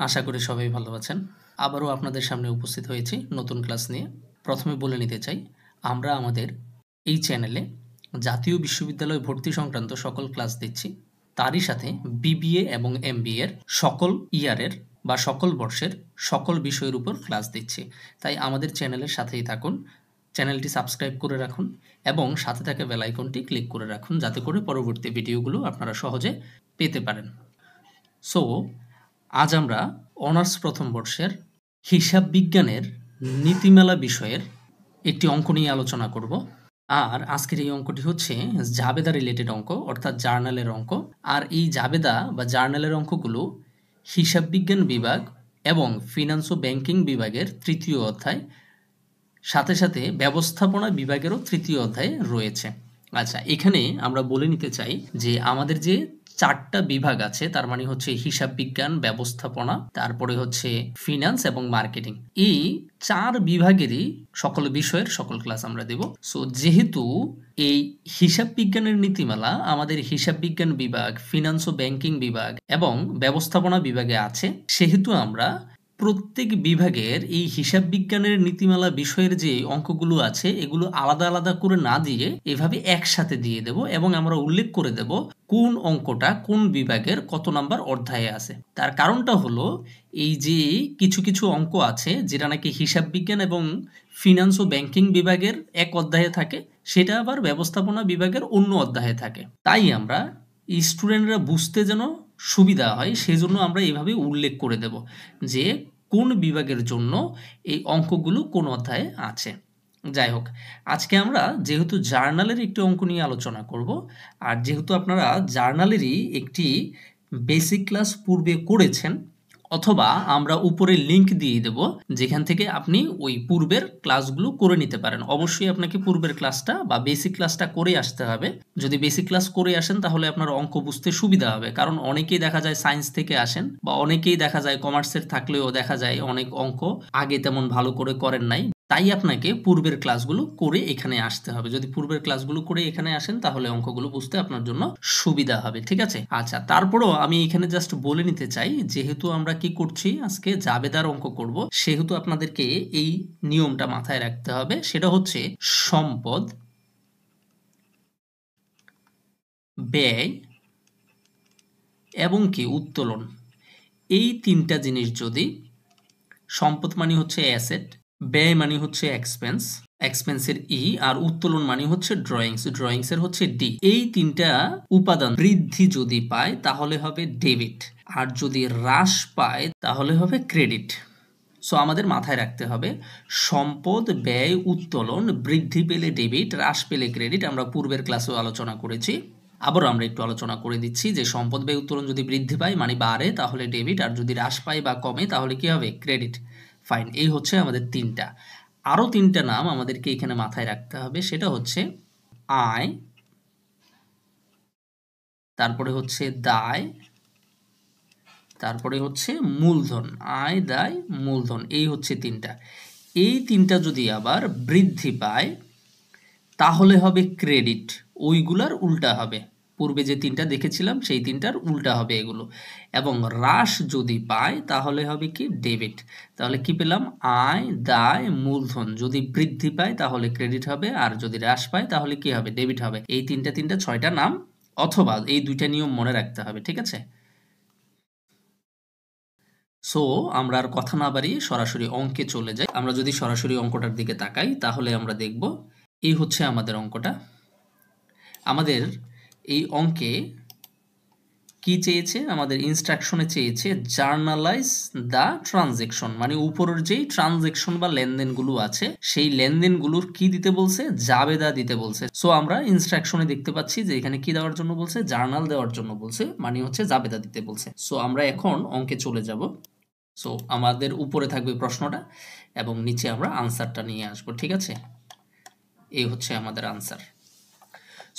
আশা করি সবাই ভালো আছেন। আবারও আপনাদের সামনে উপস্থিত হয়েছি নতুন ক্লাস নিয়ে। প্রথমে বলে নিতে চাই, আমরা আমাদের এই চ্যানেলে জাতীয় বিশ্ববিদ্যালয় ভর্তি সংক্রান্ত সকল ক্লাস দিচ্ছি। তারই সাথে বিবিএ এবং এমবিএ এর সকল ইয়ারের বা সকল বর্ষের সকল বিষয়ের উপর ক্লাস দিচ্ছি। তাই আমাদের চ্যানেলের সাথেই থাকুন। চ্যানেলটি সাবস্ক্রাইব করে রাখুন এবং সাথে থাকা বেল আইকনটি ক্লিক করে রাখুন, যাতে করে পরবর্তী ভিডিওগুলো আপনারা সহজে পেতে পারেন। সো আজ আমরা অনার্স প্রথম বর্ষের হিসাব বিজ্ঞানের নীতিমালা বিষয়ের একটি অঙ্ক নিয়ে আলোচনা করব। আর আজকের এই অঙ্কটি হচ্ছে জাবেদা রিলেটেড অঙ্ক, অর্থাৎ জার্নালের অঙ্ক। আর এই জাবেদা বা জার্নালের অঙ্কগুলো হিসাব বিজ্ঞান বিভাগ এবং ফিনান্স ও ব্যাংকিং বিভাগের তৃতীয় অধ্যায়, সাথে সাথে ব্যবস্থাপনা বিভাগেরও তৃতীয় অধ্যায়ে রয়েছে। আচ্ছা, এখানে আমরা বলে নিতে চাই যে আমাদের যে চারটা বিভাগ আছে, তার মানে হচ্ছে হিসাব বিজ্ঞান, ব্যবস্থাপনা, তারপরে হচ্ছে ফিনান্স এবং মার্কেটিং। এই চার বিভাগেরই সকল বিষয়ের সকল ক্লাস আমরা দেব। সো যেহেতু এই হিসাব বিজ্ঞানের নীতিমালা আমাদের হিসাব বিজ্ঞান বিভাগ, ফিনান্স ও ব্যাংকিং বিভাগ এবং ব্যবস্থাপনা বিভাগে আছে, সেহেতু আমরা প্রত্যেক বিভাগের এই হিসাব বিজ্ঞানের নীতিমালা বিষয়ের যে অঙ্কগুলো আছে এগুলো আলাদা আলাদা করে না দিয়ে এভাবে একসাথে দিয়ে দেব এবং আমরা উল্লেখ করে দেব কোন অঙ্কটা কোন বিভাগের কত নাম্বার অধ্যায়ে আছে। তার কারণটা হলো, এই যে কিছু কিছু অঙ্ক আছে যেটা নাকি হিসাব বিজ্ঞান এবং ফিনান্স ও ব্যাংকিং বিভাগের এক অধ্যায়ে থাকে, সেটা আবার ব্যবস্থাপনা বিভাগের অন্য অধ্যায়ে থাকে। তাই আমরা স্টুডেন্টরা বুঝতে যেন সুবিধা হয়, সেজন্য আমরা এভাবে উল্লেখ করে দেব যে কোন বিভাগের জন্য এই অঙ্কগুলো কোন অধ্যায়ে আছে। যাই হোক, আজকে আমরা যেহেতু জার্নালের একটি অঙ্ক নিয়ে আলোচনা করব, আর যেহেতু আপনারা জার্নালেরই একটি বেসিক ক্লাস পূর্বে করেছেন, অথবা আমরা উপরে লিংক দিয়ে দেব যেখান থেকে আপনি ওই পূর্বের ক্লাসগুলো করে নিতে পারেন। অবশ্যই আপনাকে পূর্বের ক্লাসটা বা বেসিক ক্লাসটা করে আসতে হবে। যদি বেসিক ক্লাস করে আসেন তাহলে আপনার অঙ্ক বুঝতে সুবিধা হবে, কারণ অনেকেই দেখা যায় সায়েন্স থেকে আসেন বা অনেকেই দেখা যায় কমার্সের থাকলেও দেখা যায় অনেক অঙ্ক আগে তেমন ভালো করে করেন নাই। তাই আপনাকে পূর্বের ক্লাসগুলো করে এখানে আসতে হবে। যদি পূর্বের ক্লাসগুলো করে এখানে আসেন তাহলে অঙ্কগুলো বুঝতে আপনার জন্য সুবিধা হবে, ঠিক আছে? আচ্ছা, তারপরেও আমি এখানে জাস্ট বলে নিতে চাই, যেহেতু আমরা কি করছি আজকে জাবেদার অঙ্ক করব, সেহেতু আপনাদেরকে এই নিয়মটা মাথায় রাখতে হবে। সেটা হচ্ছে সম্পদ, ব্যয় এবং কি উত্তোলন, এই তিনটা জিনিস যদি, সম্পদ মানে হচ্ছে অ্যাসেট, ব্যয় মানে হচ্ছে এক্সপেন্স, এক্সপেন্সের ই, আর উত্তোলন মানে হচ্ছে ড্রয়িংস, ড্রয়িংসের হচ্ছে ডি, এই তিনটা উপাদান বৃদ্ধি যদি পায় তাহলে হবে ডেবিট, আর যদি হ্রাস পায় তাহলে হবে ক্রেডিট। সো আমাদের মাথায় রাখতে হবে সম্পদ, ব্যয়, উত্তোলন বৃদ্ধি পেলে ডেবিট, হ্রাস পেলে ক্রেডিট। আমরা পূর্বের ক্লাসেও আলোচনা করেছি, আবারও আমরা একটু আলোচনা করে দিচ্ছি যে সম্পদ, ব্যয়, উত্তোলন যদি বৃদ্ধি পায় মানে বাড়ে তাহলে ডেবিট, আর যদি হ্রাস পায় বা কমে তাহলে কি হবে? ক্রেডিট। ফাইন, এই হচ্ছে আমাদের তিনটা। আরও তিনটা নাম আমাদেরকে এখানে মাথায় রাখতে হবে, সেটা হচ্ছে আয়, তারপরে হচ্ছে দায়, তারপরে হচ্ছে মূলধন। আয়, দায়, মূলধন, এই হচ্ছে তিনটা। এই তিনটা যদি আবার বৃদ্ধি পায় তাহলে হবে ক্রেডিট, ওইগুলার উল্টা হবে। পূর্বে যে তিনটা দেখেছিলাম সেই তিনটার উল্টা হবে এগুলো। এবং হ্রাস যদি পায় তাহলে হবে কি? ডেবিট। তাহলে কি পেলাম? আয়, দায়, মূলধন যদি বৃদ্ধি পায় তাহলে ক্রেডিট হবে, আর যদি হ্রাস পায় তাহলে কি হবে? ডেবিট হবে। এই তিনটা ছয়টা নাম, অথবা এই দুইটা নিয়ম মনে রাখতে হবে, ঠিক আছে? সো আমরা আর কথা না বাড়িয়ে সরাসরি অঙ্কে চলে যাই। আমরা যদি সরাসরি অঙ্কটার দিকে তাকাই তাহলে আমরা দেখব এই হচ্ছে আমাদের অঙ্কটা। আমাদের এই অঙ্কে কি চেয়েছে? আমাদের ইনস্ট্রাকশনে চেয়েছে জার্নালাইজ দ্য ট্রানজেকশন, মানে উপরের যেই ট্রানজেকশন বা লেনদেনগুলো আছে সেই লেনদেনগুলোর কি দিতে বলছে? জাবেদা দিতে বলছে। সো আমরা ইনস্ট্রাকশনে দেখতে পাচ্ছি যে এখানে কি দেওয়ার জন্য বলছে? জার্নাল দেওয়ার জন্য বলছে, মানে হচ্ছে জাবেদা দিতে বলছে। সো আমরা এখন অঙ্কে চলে যাব। সো আমাদের উপরে থাকবে প্রশ্নটা এবং নিচে আমরা আনসারটা নিয়ে আসবো, ঠিক আছে? এই হচ্ছে আমাদের আনসার।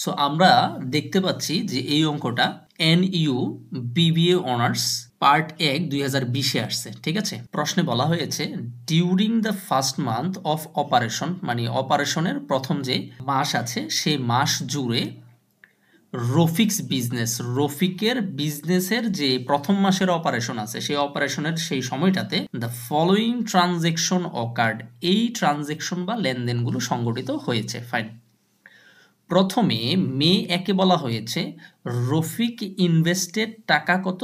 সো আমরা দেখতে পাচ্ছি যে এই অঙ্কটা NU BBA অনার্স পার্ট 1 2020-এ আসছে, ঠিক আছে? প্রশ্নে বলা হয়েছে during the first month of operation, মানে অপারেশনের প্রথম যে মাস আছে সেই মাস জুড়ে রফিক্স বিজনেস, রফিকের বিজনেসের যে প্রথম মাসের অপারেশন আছে সেই অপারেশনের সেই সময়টাতে দ্য ফলোয়িং ট্রানজেকশন অকার্ড, এই ট্রানজেকশন বা লেনদেনগুলো সংগঠিত হয়েছে। ফাইন। প্রথমে মে 1 বলা হয়েছে রফিক ইনভেস্টেড টাকা কত,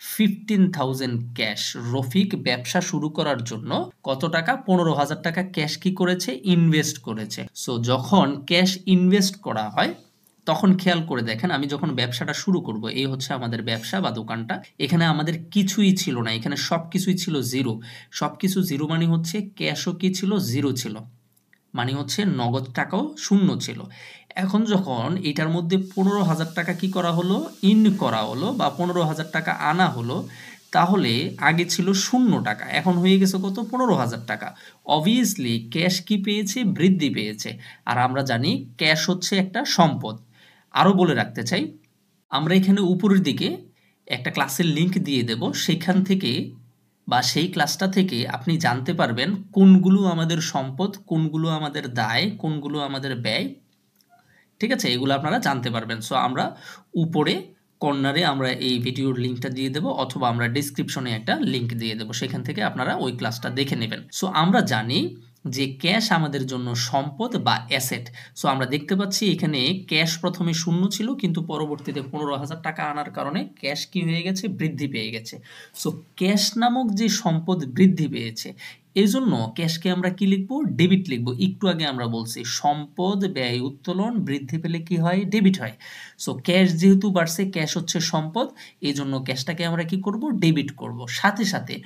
15,000 ক্যাশ। রফিক ব্যবসা শুরু করার জন্য কত টাকা, 15,000 টাকা ক্যাশ কি করেছে, ইনভেস্ট করেছে। সো যখন ক্যাশ ইনভেস্ট করা হয় তখন খেয়াল করে দেখেন, আমি যখন ব্যবসাটা শুরু করব, এই হচ্ছে আমাদের ব্যবসা বা দোকানটা, এখানে আমাদের কিছুই ছিল না, এখানে সব কিছুই ছিল জিরো। সব কিছু জিরো মানে হচ্ছে ক্যাশও কি ছিল, জিরো ছিল, মানে হচ্ছে নগদ টাকাও শূন্য ছিল। এখন যখন এটার মধ্যে 15,000 টাকা কি করা হলো, ইন করা হলো বা 15,000 টাকা আনা হলো, তাহলে আগে ছিল শূন্য টাকা, এখন হয়ে গেছে কত, 15,000 টাকা। অবভিয়াসলি ক্যাশ কি পেয়েছে, বৃদ্ধি পেয়েছে। আর আমরা জানি ক্যাশ হচ্ছে একটা সম্পদ। আরও বলে রাখতে চাই, আমরা এখানে উপরের দিকে একটা ক্লাসের লিংক দিয়ে দেব, সেখান থেকে বা সেই ক্লাসটা থেকে আপনি জানতে পারবেন কোনগুলো আমাদের সম্পদ, কোনগুলো আমাদের দায়, কোনগুলো আমাদের ব্যয়। ঠিক আছে, এগুলো আপনারা জানতে পারবেন। সো আমরা উপরে কর্নারে আমরা এই ভিডিওর লিঙ্কটা দিয়ে দেবো, অথবা আমরা ডিসক্রিপশনে একটা লিঙ্ক দিয়ে দেবো, সেখান থেকে আপনারা ওই ক্লাসটা দেখে নেবেন। সো আমরা জানি যে ক্যাশ আমাদের জন্য সম্পদ বা অ্যাসেট। সো আমরা দেখতে পাচ্ছি এখানে ক্যাশ প্রথমে শূন্য ছিল, কিন্তু পরবর্তীতে 15,000 টাকা আনার কারণে ক্যাশ কি হয়ে গেছে, বৃদ্ধি পেয়ে গেছে। সো ক্যাশ নামক যে সম্পদ বৃদ্ধি পেয়েছে, এই জন্য ক্যাশকে আমরা কি লিখবো, ডেবিট লিখবো। একটু আগে আমরা বলছি সম্পদ ব্যয় উত্তোলন বৃদ্ধি পেলে কি হয়, ডেবিট হয়। সো ক্যাশ যেহেতু বাড়ছে, ক্যাশ হচ্ছে সম্পদ, এই জন্য ক্যাশটাকে আমরা কি করব, ডেবিট করব। সাথে সাথে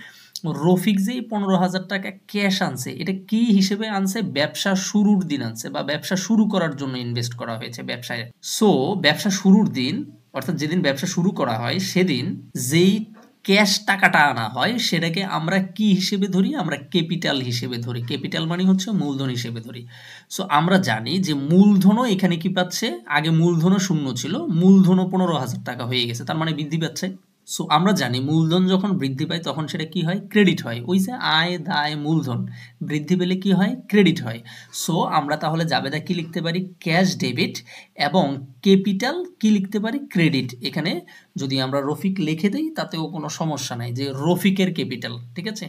রফিক যে 15,000 টাকা ক্যাশ আনছে, এটা কি হিসেবে আনছে, ব্যবসা শুরুর দিন আনছে বা ব্যবসা শুরু করার জন্য ইনভেস্ট করা হয়েছে ব্যবসায়। সো ব্যবসা শুরুর দিন, অর্থাৎ যেদিন ব্যবসা শুরু করা হয় সেদিন যেই ক্যাশ টাকাটা আনা হয় সেটাকে আমরা কি হিসেবে ধরি, আমরা ক্যাপিটাল হিসেবে ধরি। ক্যাপিটাল মানে হচ্ছে মূলধন হিসেবে ধরি। সো আমরা জানি যে মূলধনও এখানে কি পাচ্ছে, আগে মূলধনও শূন্য ছিল, মূলধনও 15,000 টাকা হয়ে গেছে, তার মানে বৃদ্ধি পাচ্ছে। সো আমরা জানি মূলধন যখন বৃদ্ধি পায় তখন সেটা কি হয়, ক্রেডিট হয়। ওই যে আয় দায় মূলধন বৃদ্ধি পেলে কি হয়, ক্রেডিট হয়। সো আমরা তাহলে জাবেদা কি লিখতে পারি, ক্যাশ ডেবিট, এবং ক্যাপিটাল কি লিখতে পারি, ক্রেডিট। এখানে যদি আমরা রফিক লিখে দিই তাতেও কোনো সমস্যা নাই, যে রফিকের ক্যাপিটাল, ঠিক আছে।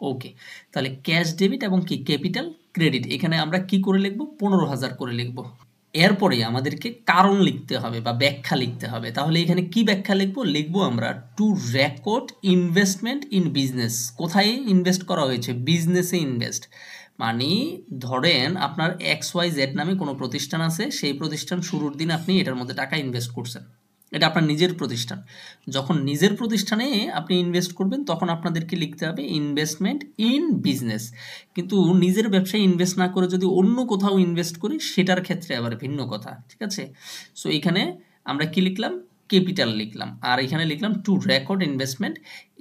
ওকে, তাহলে ক্যাশ ডেবিট এবং কি ক্যাপিটাল ক্রেডিট, এখানে আমরা কি করে লিখব, 15,000 করে লিখব। এরপরে আমাদেরকে কারণ লিখতে হবে বা ব্যাখ্যা লিখতে হবে। তাহলে এখানে কি ব্যাখ্যা লিখবো, লিখবো আমরা two record investment in business. কোথায় ইনভেস্ট করা হয়েছে, বিজনেসে ইনভেস্ট। মানে ধরেন আপনার XYZ নামে কোনো প্রতিষ্ঠান আছে, সেই প্রতিষ্ঠান শুরুর দিন আপনি এটার মধ্যে টাকা ইনভেস্ট করছেন, এটা আপনার নিজের প্রতিষ্ঠান। যখন নিজের প্রতিষ্ঠানে আপনি ইনভেস্ট করবেন তখন আপনাদেরকে লিখতে হবে ইনভেস্টমেন্ট ইন বিজনেস। কিন্তু নিজের ব্যবসায় ইনভেস্ট না করে যদি অন্য কোথাও ইনভেস্ট করি সেটার ক্ষেত্রে আবার ভিন্ন কথা, ঠিক আছে। সো এখানে আমরা কি লিখলাম, ক্যাপিটাল লিখলাম, আর এখানে লিখলাম two record investment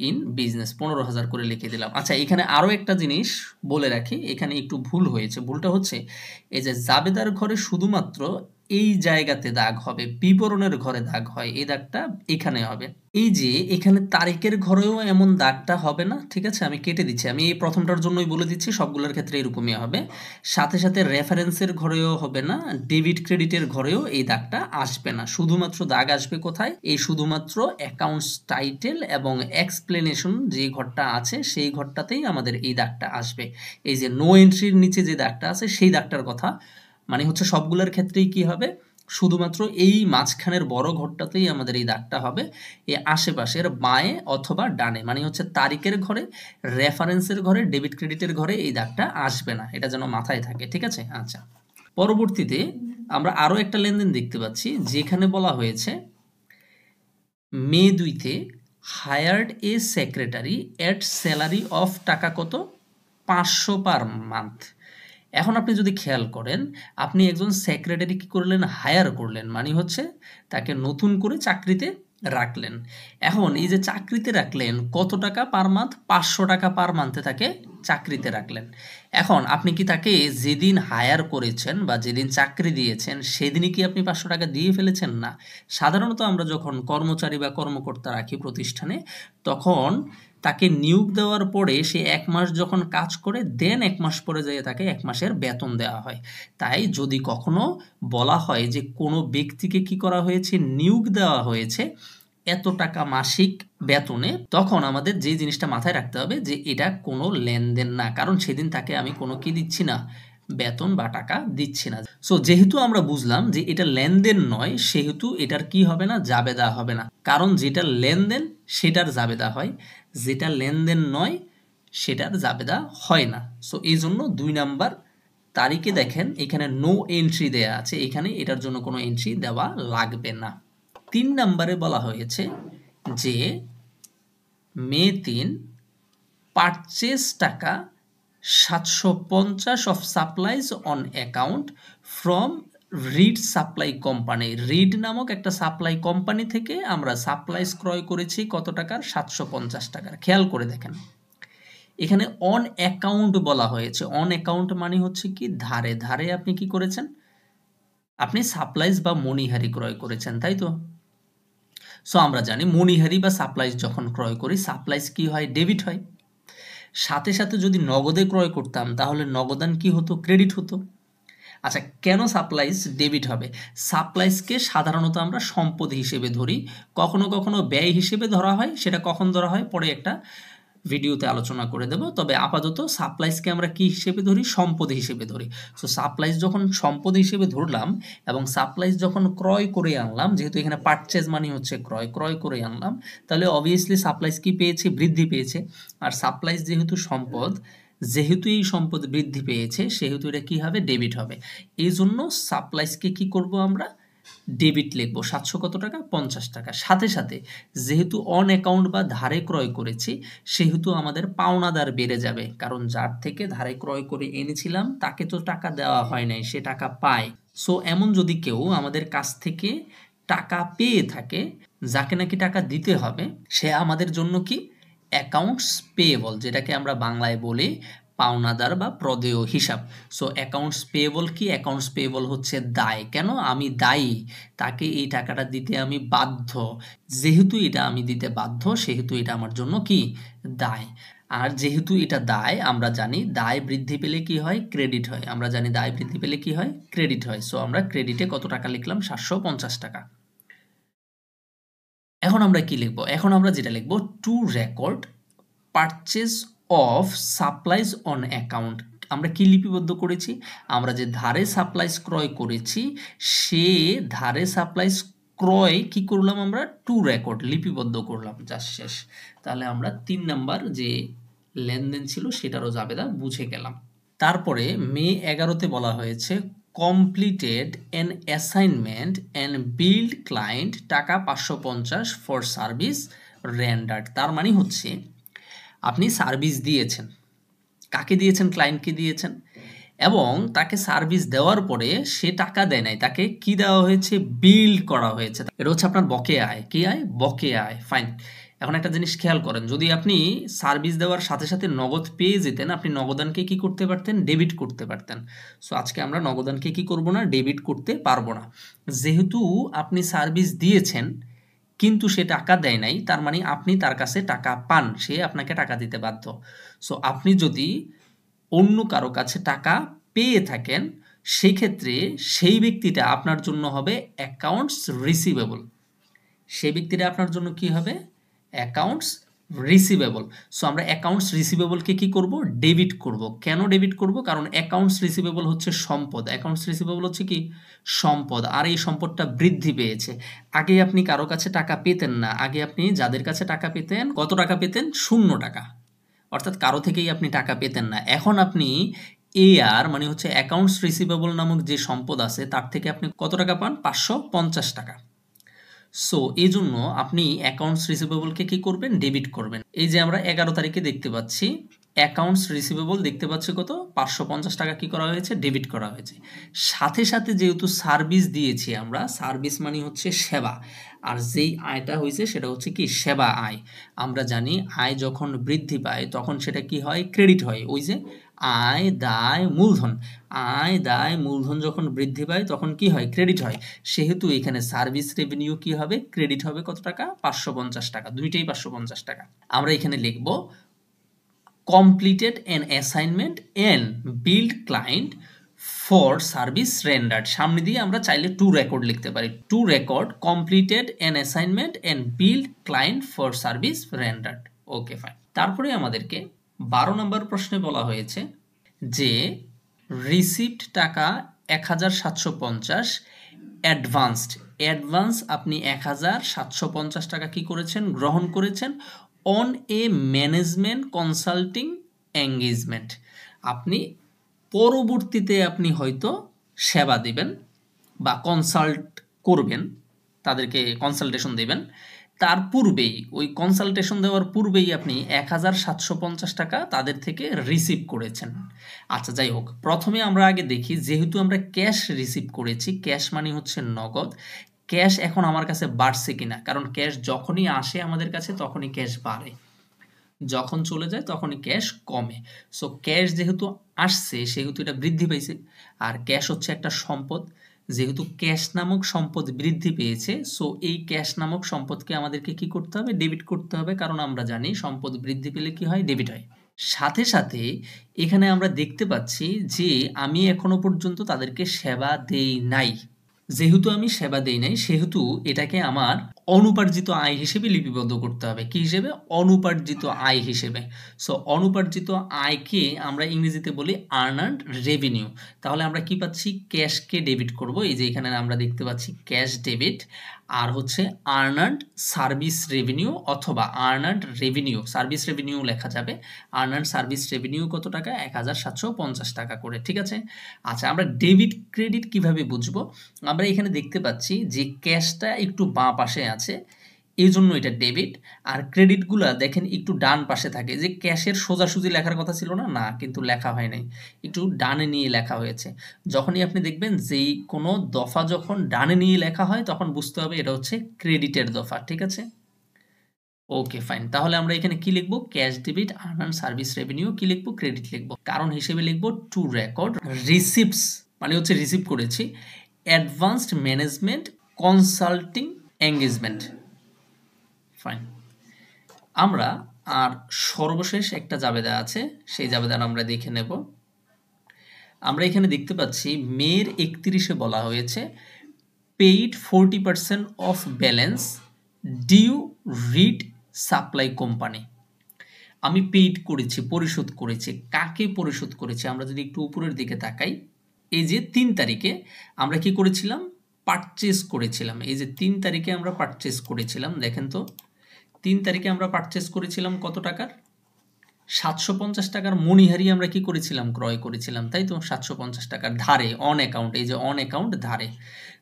in business, 15,000 করে লিখে দিলাম। আচ্ছা, এখানে আরও একটা জিনিস বলে রাখি, এখানে একটু ভুল হয়েছে। ভুলটা হচ্ছে এই যে জাবেদার ঘরে শুধুমাত্র এই জায়গাতে দাগ হবে, বিবরণের ঘরে দাগ হয়, এই দাগটা এখানে হবে। এই যে এখানে তারিখের ঘরেও এমন দাগটা হবে না, ঠিক আছে, আমি কেটে দিচ্ছি। আমি এই প্রথমটার জন্যই বলে দিচ্ছি, সবগুলোর ক্ষেত্রে এরকমই হবে। সাথে সাথে রেফারেন্সের ঘরেও হবে না, ডেবিট ক্রেডিটের ঘরেও এই দাগটা আসবে না। শুধুমাত্র দাগ আসবে কোথায়, এই শুধুমাত্র অ্যাকাউন্টস টাইটেল এবং এক্সপ্লেনেশন যে ঘরটা আছে সেই ঘরটাতেই আমাদের এই দাগটা আসবে। এই যে নো এন্ট্রির নিচে যে দাগটা আছে সেই দাগটার কথা, মানে হচ্ছে সবগুলোর ক্ষেত্রেই কি হবে, শুধুমাত্র এই মাঝখানের বড় ঘরটাতেই আমাদের এই দাগটা হবে। এই আশেপাশের বাঁয়ে অথবা ডানে, মানে হচ্ছে তারিখের ঘরে, রেফারেন্সের ঘরে, ডেবিট ক্রেডিটের ঘরে এই দাগটা আসবে না, এটা যেন মাথায় থাকে, ঠিক আছে। আচ্ছা, পরবর্তীতে আমরা আরও একটা লেনদেন দেখতে পাচ্ছি যেখানে বলা হয়েছে মে 2-তে hired a secretary at salary of টাকা কত, 500 পার মান্থ। এখন আপনি যদি খেয়াল করেন, আপনি একজন সেক্রেটারি কি করলেন, হায়ার করলেন, মানে হচ্ছে তাকে নতুন করে চাকরিতে রাখলেন। এখন এই যে চাকরিতে রাখলেন, কত টাকা পার মান্থ, 500 টাকা পার মান্থে তাকে চাকরিতে রাখলেন। এখন আপনি কি তাকে যেদিন হায়ার করেছেন বা যেদিন চাকরি দিয়েছেন সেদিনই কি আপনি 500 টাকা দিয়ে ফেলেছেন, না। সাধারণত আমরা যখন কর্মচারী বা কর্মকর্তা রাখি প্রতিষ্ঠানে, তখন তাকে নিয়োগ দেওয়ার পরে সে 1 মাস যখন কাজ করে দেন 1 মাস পরে যেয়ে তাকে 1 মাসের বেতন দেওয়া হয়। তাই যদি কখনো বলা হয় যে কোনো ব্যক্তিকে কি করা হয়েছে, নিয়োগ দেওয়া হয়েছে এত টাকা মাসিক বেতনে, তখন আমাদের যে জিনিসটা মাথায় রাখতে হবে যে এটা কোনো লেনদেন না, কারণ সেদিন তাকে আমি কোনো কি দিচ্ছি না, বেতন বা টাকা দিচ্ছি না। সো যেহেতু আমরা বুঝলাম যে এটা লেনদেন নয়, সেহেতু এটার কি হবে না, জাবেদা হবে না, কারণ যেটা লেনদেন সেটার জাবেদা হয়, যেটা লেনদেন নয় সেটার জাবেদা হয় না। সো এই জন্য 2 নাম্বার তারিখে দেখেন এখানে নো এন্ট্রি দেয়া আছে, এখানে এটার জন্য কোনো এন্ট্রি দেওয়া লাগবে না। 3 নম্বরে বলা হয়েছে যে মে 3 পারচেজ টাকা 750 of supplies on account from read supply company. Read নামক একটা সাপ্লাই কোম্পানি থেকে আমরা সাপ্লাইজ ক্রয় করেছি কত টাকার, 750 টাকার। খেয়াল করে দেখেন এখানে অন অ্যাকাউন্ট বলা হয়েছে। অন অ্যাকাউন্ট মানে হচ্ছে কি, ধারে ধারে আপনি কি করেছেন, আপনি সাপ্লাইজ বা মণিহারি ক্রয় করেছেন, তাই তো। সো আমরা জানি মণিহারি বা সাপ্লাইজ যখন ক্রয় করি, সাপ্লাইজ কি হয়, ডেবিট হয়। সাথে সাথে যদি নগদে ক্রয় করতাম তাহলে নগদান কি হতো, ক্রেডিট হতো। আচ্ছা, কেন সাপ্লাইজ ডেবিট হবে? সাপ্লাইজকে সাধারণত আমরা সম্পদ হিসেবে ধরি, কখনো কখনো ব্যয় হিসেবে ধরা হয়, সেটা কখন ধরা হয় পরে একটা ভিডিওতে আলোচনা করে দেব। তবে আপাতত সাপ্লাইজকে আমরা কি হিসেবে ধরি, সম্পদ হিসেবে ধরি। সো সাপ্লাইজ যখন সম্পদ হিসেবে ধরলাম এবং সাপ্লাইজ যখন ক্রয় করে আনলাম, যেহেতু এখানে পারচেজ মানে হচ্ছে ক্রয়, ক্রয় করে আনলাম, তাহলে অবভিয়াসলি সাপ্লাইজ কি পেয়েছে, বৃদ্ধি পেয়েছে। আর সাপ্লাইজ যেহেতু সম্পদ, যেহেতু এই সম্পদ বৃদ্ধি পেয়েছে, সেহেতু এটা কি হবে, ডেবিট হবে। এই জন্য সাপ্লাইজকে কি করব আমরা, ডেবিট লিখবো। 700 কত টাকা, 50 টাকা। সাথে সাথে যেহেতু অন অ্যাকাউন্ট বা ধারে ক্রয় করেছি, সেহেতু আমাদের পাওনাদার বেড়ে যাবে, কারণ যার থেকে ধারে ক্রয় করে এনেছিলাম তাকে তো টাকা দেওয়া হয় নাই, সে টাকা পায়। সো এমন যদি কেউ আমাদের কাছ থেকে টাকা পেয়ে থাকে, যাকে নাকি টাকা দিতে হবে, সে আমাদের জন্য কি, অ্যাকাউন্টস পেয়েবল, যেটাকে আমরা বাংলায় বলি পাওনাদার বা প্রদেয় হিসাব। সো অ্যাকাউন্টস পেয়েবল কি, অ্যাকাউন্টস পেয়েবল হচ্ছে দায়। কেন, আমি দায়ী, তাকে এই টাকাটা দিতে আমি বাধ্য। যেহেতু এটা আমি দিতে বাধ্য, সেহেতু এটা আমার জন্য কি, দায়। আর যেহেতু এটা দায়, আমরা জানি দায় বৃদ্ধি পেলে কি হয়, ক্রেডিট হয়। আমরা জানি দায় বৃদ্ধি পেলে কি হয়, ক্রেডিট হয়। সো আমরা ক্রেডিটে কত টাকা লিখলাম, 750 টাকা। এখন আমরা কি লিখব, এখন আমরা যেটা লিখব, two record purchase of supplies on account. আমরা কি লিপিবদ্ধ করেছি, আমরা যে ধারে সাপ্লাইজ ক্রয় করেছি, সে ধারে সাপ্লাইজ ক্রয় কি করলাম, আমরা টু রেকর্ড লিপিবদ্ধ করলাম, জাস্ট শেষ। তাহলে আমরা 3 নাম্বার যে লেনদেন ছিল সেটারও জাবেদা বুঝে গেলাম। তারপরে মে 11তে বলা হয়েছে completed an assignment and billed client টাকা 550 for service rendered। তার মানে হচ্ছে আপনি সার্ভিস দিয়েছেন, কাকে দিয়েছেন, ক্লায়েন্টকে দিয়েছেন, এবং তাকে সার্ভিস দেওয়ার পরে সে টাকা দেয় নাই, তাকে কি দেওয়া হয়েছে, বিল করা হয়েছে। এটা হচ্ছে আপনার বকেয়া আয়। কি আয়, বকেয়া আয়। ফাইন। এখন একটা জিনিস খেয়াল করেন, যদি আপনি সার্ভিস দেওয়ার সাথে সাথে নগদ পেয়ে যেতেন, আপনি নগদানকে কি করতে পারতেন, ডেবিট করতে পারতেন। সো আজকে আমরা নগদানকে কি করব না, ডেবিট করতে পারবো না। যেহেতু আপনি সার্ভিস দিয়েছেন কিন্তু সে টাকা দেয় নাই, তার মানে আপনি তার কাছে টাকা পান, সে আপনাকে টাকা দিতে বাধ্য। সো আপনি যদি অন্য কারো কাছে টাকা পেয়ে থাকেন, সেক্ষেত্রে সেই ব্যক্তিটা আপনার জন্য হবে অ্যাকাউন্টস রিসিভেবল। সেই ব্যক্তিটা আপনার জন্য কি হবে, অ্যাকাউন্টস রিসিভেবল। সো আমরা অ্যাকাউন্টস রিসিভেবলকে কি করব, ডেবিট করব। কেন ডেবিট করব, কারণ অ্যাকাউন্টস রিসিভেবল হচ্ছে সম্পদ, অ্যাকাউন্টস রিসিভেবল হচ্ছে কি, সম্পদ। আর এই সম্পদটা বৃদ্ধি পেয়েছে। আগে আপনি কারো কাছে টাকা পেতেন না, আগে আপনি যাদের কাছে টাকা পেতেন, কত টাকা পেতেন, 0 টাকা, অর্থাৎ কারো থেকেই আপনি টাকা পেতেন না। এখন আপনি এআর মানে হচ্ছে অ্যাকাউন্টস রিসিভেবল নামক যে সম্পদ আছে, তার থেকে আপনি কত টাকা পান, 550 টাকা। সো এই জন্য আপনি অ্যাকাউন্টস রিসিভেবলকে কি করবেন, ডেবিট করবেন। এই যে আমরা 11 তারিখে দেখতে পাচ্ছি অ্যাকাউন্টস রিসিভেবল দেখতে পাচ্ছি কত, 550 টাকা কি করা হয়েছে, ডেবিট করা হয়েছে। সাথে সাথে যেহেতু সার্ভিস দিয়েছি আমরা, সার্ভিস মানে হচ্ছে সেবা, আর যেই আয়টা হয়েছে সেটা হচ্ছে কি, সেবা আয়। আমরা জানি আয় যখন বৃদ্ধি পায় তখন সেটা কি হয়, ক্রেডিট হয়। ওই যে আয় দায় মূলধন, আয় দায় মূলধন যখন বৃদ্ধি পায় তখন কি হয়? ক্রেডিট হয়। সেহেতু এখানে সার্ভিস রেভিনিউ কি হবে? ক্রেডিট হবে কত টাকা? 550 টাকা, দুইটাই 550 টাকা। আমরা এখানে লিখব completed an assignment and billed client for service rendered, সামনে দিয়ে আমরা চাইলে টু রেকর্ড লিখতে পারি, two record completed an assignment and billed client for service rendered। Okay fine. তারপরে আমাদেরকে 12 নম্বর প্রশ্নে বলা হয়েছে যে রিসিপ্ট টাকা 1750, অ্যাডভান্স আপনি 1750 টাকা কি করেছেন? গ্রহণ করেছেন on a management consulting engagement. আপনি পরবর্তীতে আপনি হয়তো সেবা দিবেন বা কনসাল্ট করবেন, তাদেরকে কনসালটেশন দেবেন, তার পূর্বেই ওই কনসালটেশন দেওয়ার পূর্বেই আপনি 1750 টাকা তাদের থেকে রিসিভ করেছেন। আচ্ছা যাই হোক, প্রথমে আমরা আগে দেখি, যেহেতু আমরা ক্যাশ রিসিভ করেছি, ক্যাশ মানে হচ্ছে নগদ, ক্যাশ এখন আমার কাছে বাড়ছে কিনা, কারণ ক্যাশ যখনই আসে আমাদের কাছে তখনই ক্যাশ বাড়ে, যখন চলে যায় তখনই ক্যাশ কমে। সো ক্যাশ যেহেতু আসছে সেহেতু এটা বৃদ্ধি পেয়েছে, আর ক্যাশ হচ্ছে একটা সম্পদ, যেহেতু ক্যাশ নামক সম্পদ বৃদ্ধি পেয়েছে, সো এই ক্যাশ নামক সম্পদকে আমাদেরকে কি করতে হবে? ডেবিট করতে হবে, কারণ আমরা জানি সম্পদ বৃদ্ধি পেলে কি হয়? ডেবিট হয়। সাথে সাথে এখানে আমরা দেখতে পাচ্ছি যে আমি এখনো পর্যন্ত তাদেরকে সেবা দেই নাই, যেহেতু আমি সেবা দেই নাই সেহেতু এটাকে আমার অনুপার্জিত আয় হিসেবে লিপিবদ্ধ করতে হবে। কি হিসেবে? অনুপার্জিত আয় হিসেবে। সো অনুপার্জিত আয়কে আমরা ইংরেজিতে বলি আর্নার্ড রেভিনিউ। তাহলে আমরা কি পাচ্ছি? ক্যাশকে ডেবিট করব, এই যে এখানে আমরা দেখতে পাচ্ছি ক্যাশ ডেবিট, আর হচ্ছে আর্নার্ড সার্ভিস রেভিনিউ অথবা আর্নার্ড রেভিনিউ, সার্ভিস রেভিনিউ লেখা যাবে। আর্নার্ড সার্ভিস রেভিনিউ কত টাকা? 1750 টাকা করে, ঠিক আছে। আচ্ছা, আমরা ডেবিট ক্রেডিট কিভাবে বুঝবো? আমরা এখানে দেখতে পাচ্ছি যে ক্যাশটা একটু বাঁ পাশে আছে, এই জন্য এটা ডেবিট, আর ক্রেডিটগুলা দেখেন একটু ডান পাশে থাকে। যে ক্যাশের সোজাসুজি লেখার কথা ছিল না, না কিন্তু লেখা হয় নাই, একটু ডানে নিয়ে লেখা হয়েছে। যখনই আপনি দেখবেন যেই কোনো দফা যখন ডানে নিয়ে লেখা হয় তখন বুঝতে হবে এটা হচ্ছে ক্রেডিটের দফা, ঠিক আছে। ওকে ফাইন, তাহলে আমরা এখানে কি লিখবো? ক্যাশ ডেবিট আর্নার্ড সার্ভিস রেভিনিউ কি লিখবো? ক্রেডিট লিখবো। কারণ হিসেবে লিখবো টু রেকর্ড রিসিপ্টস, মানে হচ্ছে রিসিভ করেছি, advanced management consulting engagement. Fine. আমরা আর সর্বশেষ একটা জাবেদা আছে, সেই জাবেদা আমরা দেখে নেব। আমরা এখানে দেখতে পাচ্ছি মের 31-এ বলা হয়েছে paid 40% of balance due Reed supply company. আমি পেইড করেছি, পরিশোধ করেছি। কাকে পরিশোধ করেছি? আমরা যদি একটু উপরের দিকে তাকাই, এই যে 3 তারিখে আমরা কি করেছিলাম? পারচেজ করেছিলাম। এই যে 3 তারিখে আমরা পারচেজ করেছিলাম, দেখেন তো 3 তারিখে আমরা পারচেজ করেছিলাম কত টাকার? 750 টাকার মণিহারি আমরা কি করেছিলাম? ক্রয় করেছিলাম, তাই তো। 750 টাকার ধারে, অন অ্যাকাউন্ট, এই যে অন অ্যাকাউন্ট ধারে,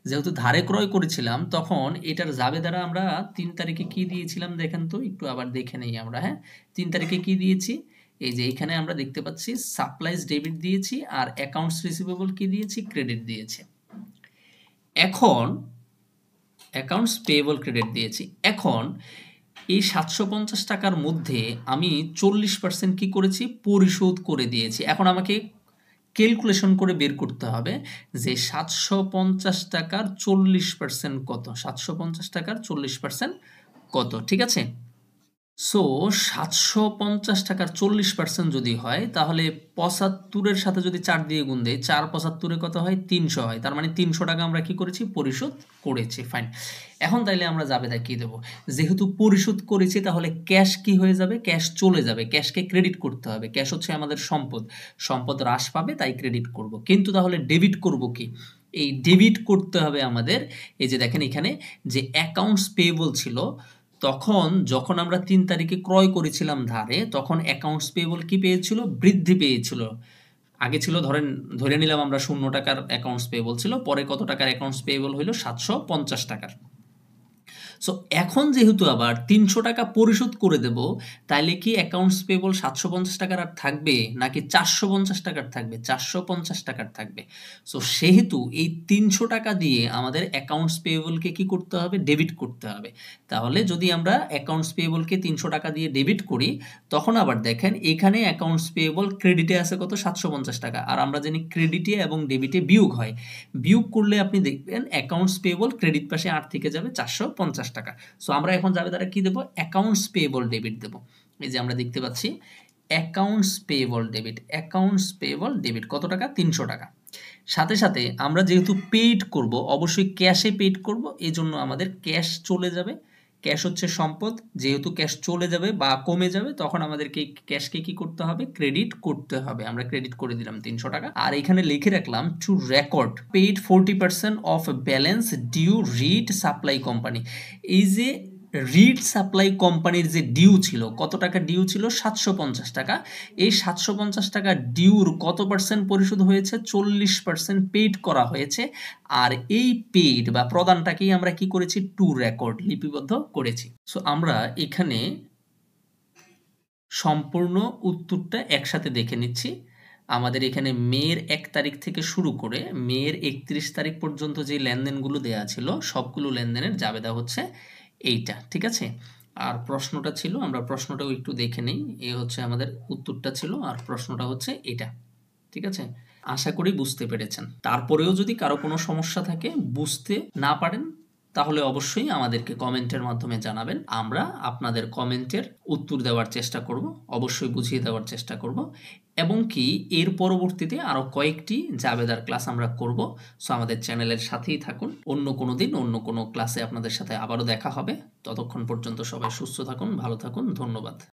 যেহেতু ধারে ক্রয় করেছিলাম তখন এটার জাবেদারা আমরা 3 তারিখে কি দিয়েছিলাম দেখেন তো, একটু আবার দেখে নেই আমরা। হ্যাঁ, 3 তারিখে কি দিয়েছি? এই যে এখানে আমরা দেখতে পাচ্ছি সাপ্লাইজ ডেবিট দিয়েছি, আর অ্যাকাউন্টস রিসিভেবল কি দিয়েছি? ক্রেডিট দিয়েছি। এখন অ্যাকাউন্টস পেয়েবল ক্রেডিট দিয়েছি। এখন এই 750 টাকার মধ্যে আমি 40% কি করেছি? পরিশোধ করে দিয়েছি। এখন আমাকে ক্যালকুলেশন করে বের করতে হবে যে 750 টাকার 40% কত? 750 টাকার 40% কত, ঠিক আছে। সো 750 টাকার 40% যদি হয় তাহলে 75-এর সাথে যদি 4 দিয়ে গুণ দেই, 4 75-এ কত হয়? 300 হয়। তার মানে 300 টাকা আমরা কি করেছি? পরিশোধ করেছি। ফাইন। এখন তাইলে আমরা জাবেদা কি দেব? যেহেতু পরিশোধ করেছি তাহলে ক্যাশ কি হয়ে যাবে? ক্যাশ চলে যাবে, ক্যাশকে ক্রেডিট করতে হবে। ক্যাশ হচ্ছে আমাদের সম্পদ, সম্পদ হ্রাস পাবে তাই ক্রেডিট করব। কিন্তু তাহলে ডেবিট করব কি? এই ডেবিট করতে হবে আমাদের, এই যে দেখেন এখানে যে অ্যাকাউন্টস পেয়েবল ছিল, তখন যখন আমরা 3 তারিখে ক্রয় করেছিলাম ধারে, তখন অ্যাকাউন্টস পেয়েবল কি পেয়েছিল? বৃদ্ধি পেয়েছিল। আগে ছিল ধরে নিলাম আমরা 0 টাকার অ্যাকাউন্টস পেয়েবল ছিল, পরে কত টাকার অ্যাকাউন্টস পেয়েবল হইল? 750 টাকার। সো এখন যেহেতু আবার ৩০০ টাকা পরিশোধ করে দেব, তাইলে কি অ্যাকাউন্টস পেয়েবল ৭৫০ টাকার আর থাকবে নাকি ৪৫০ টাকার থাকবে? ৪৫০ টাকার থাকবে। সো সেহেতু এই ৩০০ টাকা দিয়ে আমাদের অ্যাকাউন্টস পেয়েবলকে কি করতে হবে? ডেবিট করতে হবে। তাহলে যদি আমরা অ্যাকাউন্টস পেয়েবলকে ৩০০ টাকা দিয়ে ডেবিট করি, তখন আবার দেখেন এখানে অ্যাকাউন্টস পেয়েবল ক্রেডিটে আছে কত? ৭৫০ টাকা। আর আমরা জানি ক্রেডিটে এবং ডেবিটে বিয়োগ হয়। বিয়োগ করলে আপনি দেখবেন অ্যাকাউন্টস পেয়েবল ক্রেডিট পাশে ৮ থেকে যাবে ৪৫০ টাকা। সো আমরা এখন যাবে দ্বারা কি দেব? অ্যাকাউন্টস পেয়েবল ডেবিট দেব। এই যে আমরা দেখতে পাচ্ছি accounts payable debit, accounts payable debit কত টাকা? ৩০০ টাকা। সাথে সাথে আমরা যেহেতু পেইড করব, অবশ্যই ক্যাশে পেইড করব, এই জন্য আমাদের ক্যাশ চলে যাবে। ক্যাশ হচ্ছে সম্পদ, যেহেতু ক্যাশ চলে যাবে বা কমে যাবে, তখন আমাদেরকে ক্যাশকে কি করতে হবে? ক্রেডিট করতে হবে। আমরা ক্রেডিট করে দিলাম ৩০০ টাকা। আর এখানে লিখে রাখলাম to record paid 40% of balance due Reed supply company. এই যে রিড সাপ্লাই কোম্পানির যে ডিউ ছিল, কত টাকা ডিউ ছিল? ৭৫০ টাকা। এই ৭৫০ টাকা ডিউর কত পার্সেন্ট পরিশোধ হয়েছে? ৪০% পেইড করা হয়েছে। আর এই পেইড বা প্রদানটাকেই আমরা কি করেছি? টু রেকর্ড, লিপিবদ্ধ করেছি। সো আমরা এখানে সম্পূর্ণ উত্তরটা একসাথে দেখে নিচ্ছি। আমাদের এখানে মের ১ তারিখ থেকে শুরু করে মের ৩১ তারিখ পর্যন্ত যে লেনদেনগুলো দেয়া ছিল, সবগুলো লেনদেনের জাবেদা হচ্ছে এইটা, ঠিক আছে? আর প্রশ্নটা ছিল, আমরা প্রশ্নটাও একটু দেখে নেই। এ হচ্ছে আমাদের উত্তরটা ছিল, আর প্রশ্নটা হচ্ছে এটা, ঠিক আছে? আশা করি বুঝতে পেরেছেন। তারপরেও যদি কারো কোনো সমস্যা থাকে, বুঝতে না পারেন, তাহলে অবশ্যই আমাদেরকে কমেন্টের মাধ্যমে জানাবেন। আমরা আপনাদের কমেন্টের উত্তর দেওয়ার চেষ্টা করব, অবশ্যই বুঝিয়ে দেওয়ার চেষ্টা করব, এবং কি এর পরবর্তীতে আরও কয়েকটি জাবেদার ক্লাস আমরা করব। সো আমাদের চ্যানেলের সাথেই থাকুন। অন্য কোনো দিন অন্য কোনো ক্লাসে আপনাদের সাথে আবারও দেখা হবে। ততক্ষণ পর্যন্ত সবাই সুস্থ থাকুন, ভালো থাকুন। ধন্যবাদ।